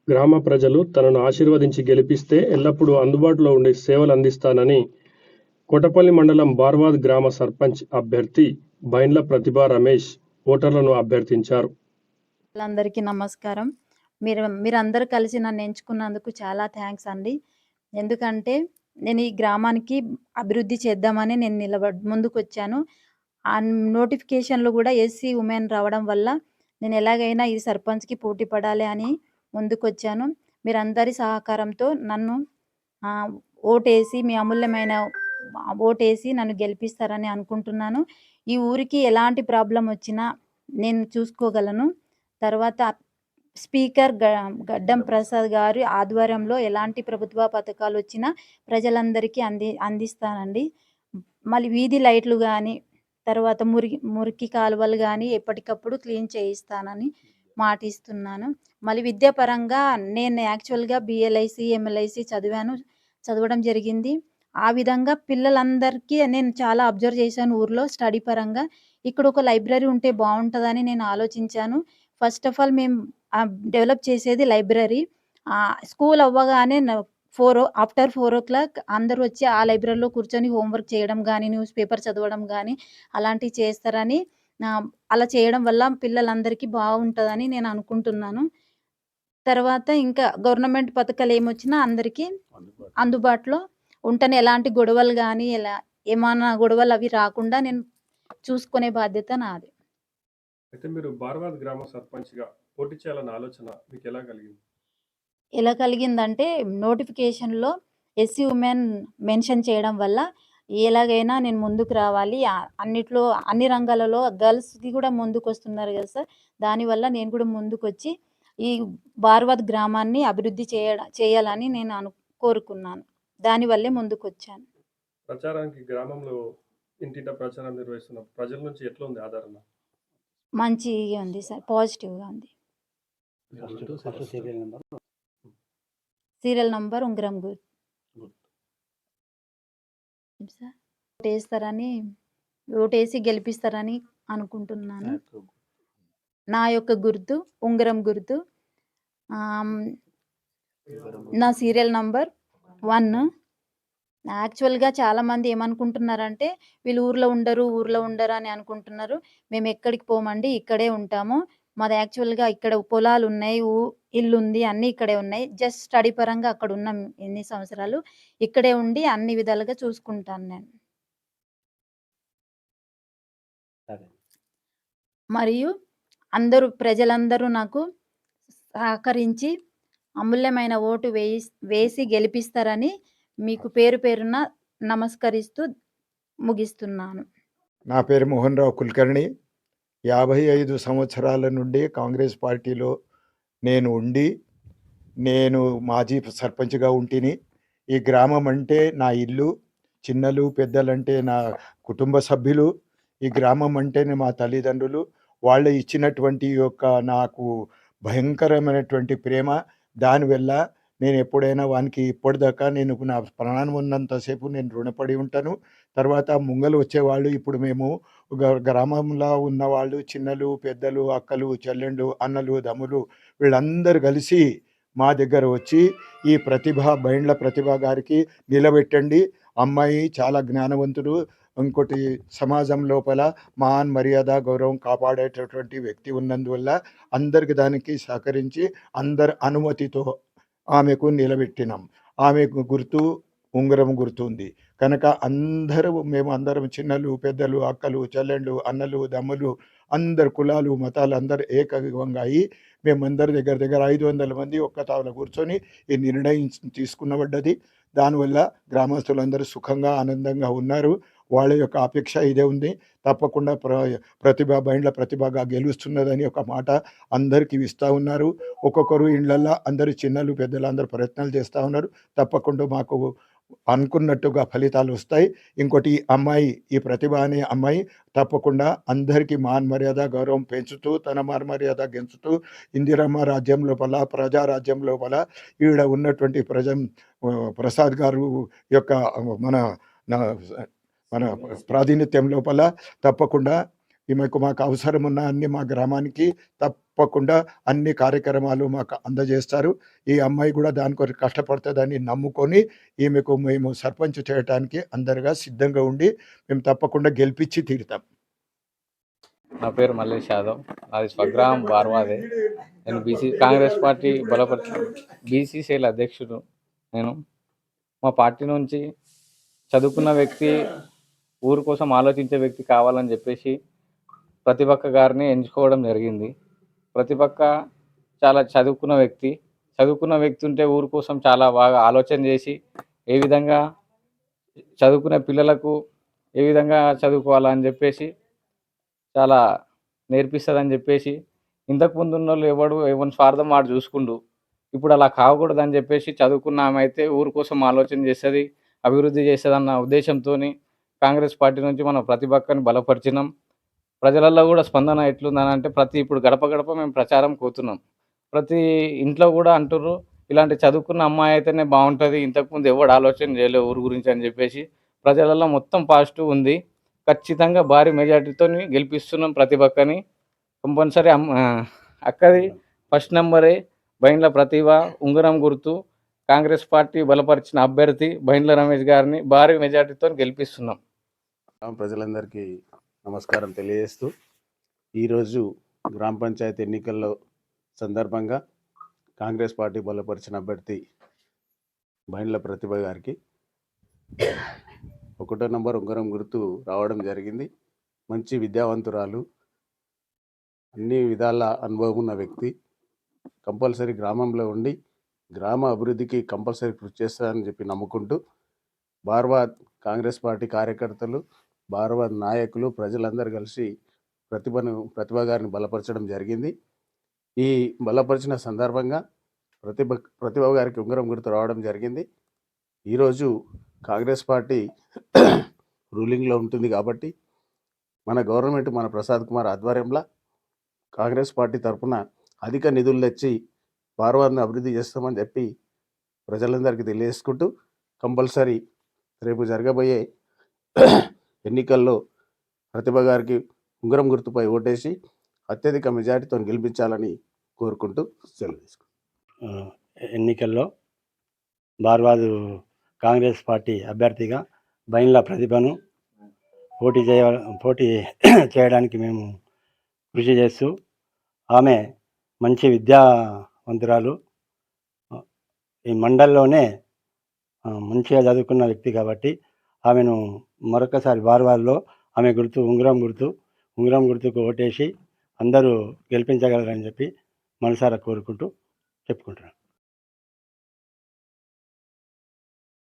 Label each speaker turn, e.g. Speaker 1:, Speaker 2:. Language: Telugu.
Speaker 1: గ్రామ ప్రజలు తనను ఆశీర్వదించి గెలిపిస్తే ఎల్లప్పుడూ అందుబాటులో ఉండి సేవలు అందిస్తానని కొటపల్లి మండలం బార్వాద్ గ్రామ సర్పంచ్ అభ్యర్థి బైండ్ల ప్రతిభా రమేష్ ఓటర్లను అభ్యర్థించారు.
Speaker 2: అందరికీ నమస్కారం. మీరందరూ కలిసి నన్ను ఎంచుకున్నందుకు చాలా థ్యాంక్స్ అండి. ఎందుకంటే నేను ఈ గ్రామానికి అభివృద్ధి చేద్దామని నేను ముందుకొచ్చాను. ఆ నోటిఫికేషన్‌లో కూడా ఎస్సీ ఉమెన్ రావడం వల్ల నేను ఎలాగైనా ఈ సర్పంచ్‌కి పోటీ పడాలి అని ముందుకొచ్చాను. మీరందరి సహకారంతో నన్ను ఓటేసి మీ అమూల్యమైన ఓటేసి నన్ను గెలిపిస్తారని అనుకుంటున్నాను. ఈ ఊరికి ఎలాంటి ప్రాబ్లమ్ వచ్చినా నేను చూసుకోగలను. తర్వాత స్పీకర్ గడ్డం ప్రసాద్ గారి ఆధ్వర్యంలో ఎలాంటి ప్రభుత్వ పథకాలు వచ్చినా ప్రజలందరికీ అందిస్తానండి. మళ్ళీ వీధి లైట్లు గానీ, తర్వాత మురికి కాలువలు గానీ ఎప్పటికప్పుడు క్లీన్ చేయిస్తానని మాటిస్తున్నాను. మళ్ళీ విద్యాపరంగా నేను యాక్చువల్‌గా బీఎల్ఐసీ, ఎంఎల్ఐసీ చదవడం జరిగింది. ఆ విధంగా పిల్లలందరికీ నేను చాలా అబ్జర్వ్ చేశాను ఊర్లో స్టడీ పరంగా. ఇక్కడ ఒక లైబ్రరీ ఉంటే బావుంటదని నేను ఆలోచించాను. ఫస్ట్ ఆఫ్ ఆల్ మేము డెవలప్ చేసేది లైబ్రరీ. స్కూల్ అవ్వగానే ఆఫ్టర్ 4:00 అందరూ వచ్చి ఆ లైబ్రరీలో కూర్చొని హోంవర్క్ చేయడం గానీ, న్యూస్ పేపర్ చదవడం గానీ అలాంటివి చేస్తారని అలా చేయడం వల్ల పిల్లలందరికీ బావుంటదని నేను అనుకుంటున్నాను. తర్వాత ఇంకా గవర్నమెంట్ పథకాలేమొచ్చినా అందరికీ అందుబాటులో ఉంటని ఎలాంటి గొడవలు గానీ, ఏమన్నా గొడవలవి రాకుండా నేను చూసుకునే బాధ్యత నాది.
Speaker 1: అయితే మీరు బార్వాద్ గ్రామ సర్పంచ్‌గా పోటీ చేయాలన్న ఆలోచన మీకెలా కలిగింది?
Speaker 2: ఎలా కలిగిందంటే నోటిఫికేషన్‌లో ఎస్సీ ఉమెన్ మెన్షన్ చేయడం వల్ల ఎలాగైనా నేను ముందుకు రావాలి. అన్నిట్లో అన్ని రంగాలలో గర్ల్స్‌కి కూడా ముందుకొస్తున్నారు కదా సార్! దానివల్ల నేను కూడా ముందుకొచ్చి ఈ బార్వాద్ గ్రామాన్ని అభివృద్ధి చేయాలని నేను కోరుకున్నాను. దానివల్లే ముందుకొచ్చాను.
Speaker 1: ప్రచారానికి గ్రామంలో ఇంటింటా ప్రచారం నిర్వహిస్తున్న ప్రజల నుంచి ఎట్లా ఉంది ఆదరణ?
Speaker 2: మంచిగా ఉంది సార్. పాజిటివ్‌గా ఉంది. సీరియల్ నంబర్ ఉంగరం గుర్తు. సార్ ఓటేసి గెలిపిస్తారని అనుకుంటున్నాను. నా యొక్క గుర్తు ఉంగరం గుర్తు. నా సీరియల్ నంబర్ 1. యాక్చువల్‌గా చాలామంది ఏమనుకుంటున్నారంటే వీళ్ళు ఊర్లో ఉండరు అని అనుకుంటున్నారు. మేము ఎక్కడికి పోమండి, ఇక్కడే ఉంటాము. మాది యాక్చువల్‌గా ఇక్కడ పొలాలున్నాయి, ఇల్లుంది, అన్నీ ఇక్కడే ఉన్నాయి. జస్ట్ స్టడీ పరంగా అక్కడున్నాం ఇన్ని సంవత్సరాలు. ఇక్కడే ఉండి అన్ని విధాలుగా చూసుకుంటాను నేను. మరియు ప్రజలందరూ నాకు సహకరించి అమూల్యమైన ఓటు వేసి గెలిపిస్తారని మీకు పేరు పేరున నమస్కరిస్తూ ముగిస్తున్నాను.
Speaker 3: నా పేరు మోహన్ రావు కుల్కర్ణి. 55 సంవత్సరాల నుండి కాంగ్రెస్ పార్టీలో నేను మాజీ సర్పంచ్‌గా ఉంటిని. ఈ గ్రామం అంటే నా ఇల్లు. చిన్నలు, పెద్దలంటే నా కుటుంబ సభ్యులు. ఈ గ్రామం అంటేనే మా తల్లిదండ్రులు. వాళ్ళు ఇచ్చినటువంటి నాకు భయంకరమైనటువంటి ప్రేమ. దానివల్ల నేను ఎప్పుడైనా వానికి ఇప్పటిదాకా నేను నా ప్రాణం ఉన్నంతసేపు నేను రుణపడి ఉంటాను. తర్వాత ముంగలు వచ్చేవాళ్ళు ఇప్పుడు మేము గ్రామంలో ఉన్నవాళ్ళు చిన్నలు, పెద్దలు, అక్కలు, చెల్లెండ్లు, అన్నలు, తమ్ములు వీళ్ళందరూ కలిసి మా దగ్గర వచ్చి ఈ బైండ్ల ప్రతిభ గారికి నిలబెట్టండి. అమ్మాయి చాలా జ్ఞానవంతుడు. ఇంకోటి సమాజం లోపల మాన్ మర్యాద, గౌరవం కాపాడేటటువంటి వ్యక్తి ఉన్నందువల్ల అందరికి దానికి సహకరించి అందరి అనుమతితో ఆమెకు నిలబెట్టినాం. ఆమెకు గుర్తు ఉంగరం గుర్తు ఉంది. కనుక మేమందరం చిన్నలు, పెద్దలు, అక్కలు, చెల్లెండ్లు, అన్నలు, తమ్ములు అందరు కులాలు, మతాలు అందరూ ఏకగ్రీవంగా అయ్యి మేమందరి దగ్గర 500 మంది ఒక్క తావున కూర్చొని ఈ నిర్ణయం తీసుకునబడ్డది. దానివల్ల గ్రామస్తులందరూ సుఖంగా, ఆనందంగా ఉన్నారు. వాళ్ళ యొక్క అపేక్ష ఇదే ఉంది. తప్పకుండా బైండ్ల ప్రతిభగా గెలుస్తున్నదని ఒక మాట అందరికీ ఇస్తూ ఉన్నారు. ఒక్కొక్కరు ఇండ్లల్లో అందరూ చిన్నలు, పెద్దలు అందరూ ప్రయత్నాలు చేస్తూ ఉన్నారు. తప్పకుండా మాకు అనుకున్నట్టుగా ఫలితాలు వస్తాయి. ఇంకోటి ఈ ప్రతిభ అనే అమ్మాయి తప్పకుండా అందరికీ మాన్ మర్యాద, గౌరవం పెంచుతూ తన మర్యాద గెంచుతూ ఇందిరమ్మ రాజ్యం లోపల, ప్రజారాజ్యం లోపల ఈడ ఉన్నటువంటి ప్రసాద్ గారు యొక్క మన ప్రాతినిధ్యం లోపల తప్పకుండా ఈమెకు మాకు అవసరం ఉన్న అన్ని మా గ్రామానికి తప్పకుండా అన్ని కార్యక్రమాలు మాకు అందజేస్తారు. ఈ అమ్మాయి కూడా దాని కొరకు కష్టపడుతుందని నమ్ముకొని ఈమెకు మేము సర్పంచ్ చేయటానికి అందరుగా సిద్ధంగా ఉండి మేము తప్పకుండా గెలిపించి తీరుతాం.
Speaker 4: నా పేరు మల్లేష్ యాదవ్. నాది స్వగ్రామం బార్వాదే. నేను కాంగ్రెస్ పార్టీ బీసీసీఎల్ అధ్యక్షుడు. నేను మా పార్టీ నుంచి చదువుకున్న వ్యక్తి, ఊరు కోసం ఆలోచించే వ్యక్తి కావాలని చెప్పేసి ప్రతిపక్క గారిని ఎంచుకోవడం జరిగింది. ప్రతిపక్క చాలా చదువుకున్న వ్యక్తి ఉంటే ఊరు కోసం చాలా బాగా ఆలోచన చేసి ఏ విధంగా చదువుకునే పిల్లలకు ఏ విధంగా చదువుకోవాలని చెప్పేసి చాలా నేర్పిస్తుందని చెప్పేసి, ఇంతకుముందు ఉన్నోళ్ళు ఎవరి స్వార్థం వాడు చూసుకుండు. ఇప్పుడు అలా కాకూడదని చెప్పేసి చదువుకున్న ఆమె అయితే ఊరు కోసం ఆలోచన చేస్తుంది, అభివృద్ధి చేస్తుందన్న ఉద్దేశంతో కాంగ్రెస్ పార్టీ నుంచి మనం ప్రతిపక్కని బలపరిచినాం. ప్రజలలో కూడా స్పందన ఎట్లుందని అంటే ఇప్పుడు గడప గడప మేము ప్రచారం పోతున్నాం. ప్రతి ఇంట్లో కూడా అంటుర్రు, ఇలాంటి చదువుకున్న అమ్మాయి అయితేనే బాగుంటుంది, ఇంతకుముందు ఎవడు ఆలోచన చేయలేదు ఊరు గురించి అని చెప్పేసి ప్రజలలో మొత్తం పాజిటివ్ ఉంది. ఖచ్చితంగా భారీ మెజార్టీతో గెలిపిస్తున్నాం ప్రతిపక్కని. కంపల్సరీ అక్కది ఫస్ట్ నెంబరే బైండ్ల ప్రతిభ, ఉంగరం గుర్తు. కాంగ్రెస్ పార్టీ బలపరిచిన అభ్యర్థి బైండ్ల రమేష్ గారిని భారీ మెజార్టీతో గెలిపిస్తున్నాం.
Speaker 5: ప్రజలందరికీ నమస్కారం తెలియజేస్తూ, ఈరోజు గ్రామ పంచాయతీ ఎన్నికల్లో సందర్భంగా కాంగ్రెస్ పార్టీ బలపరిచిన అభ్యర్థి బైండ్ల ప్రతిభ గారికి 1వ నంబర్ ఉంగరం గుర్తు రావడం జరిగింది. మంచి విద్యావంతురాలు, అన్ని విధాల అనుభవం ఉన్న వ్యక్తి. కంపల్సరీ గ్రామంలో ఉండి గ్రామ అభివృద్ధికి కంపల్సరీ కృషి చేస్తారని చెప్పి నమ్ముకుంటూ, బార్వాద్ కాంగ్రెస్ పార్టీ కార్యకర్తలు, బార్వాద్ నాయకులు, ప్రజలందరూ కలిసి ప్రతిభ గారిని బలపరచడం జరిగింది. ఈ బలపరిచిన సందర్భంగా ప్రతిభ గారికి ఉంగరం గుర్తు రావడం జరిగింది. ఈరోజు కాంగ్రెస్ పార్టీ రూలింగ్లో ఉంటుంది కాబట్టి మన గవర్నమెంట్, మన ప్రసాద్ కుమార్ ఆధ్వర్యంలో కాంగ్రెస్ పార్టీ తరఫున అధిక నిధులు తెచ్చి బార్వాద్ని అభివృద్ధి చేస్తామని చెప్పి ప్రజలందరికీ తెలియజేసుకుంటూ, కంపల్సరీ రేపు జరగబోయే ఎన్నికల్లో ప్రతిభ గారికి ఉంగరం గుర్తుపై ఓటేసి అత్యధిక మెజార్టీతో గెలిపించాలని కోరుకుంటూ సెలవు తీసుకుంటాం.
Speaker 6: ఎన్నికల్లో బార్వాదు కాంగ్రెస్ పార్టీ అభ్యర్థిగా బైండ్ల ప్రతిభను పోటీ చేయడానికి మేము కృషి చేస్తూ, ఆమె మంచి విద్యావంతురాలు, ఈ మండలంలోనే మంచిగా చదువుకున్న వ్యక్తి కాబట్టి ఆమెను మరొకసారి బార్వాల్లో ఆమె ఉంగరం గుర్తుకు ఓటేసి అందరూ గెలిపించగలరని చెప్పి మనసారా కోరుకుంటూ చెప్పుకుంటున్నాను.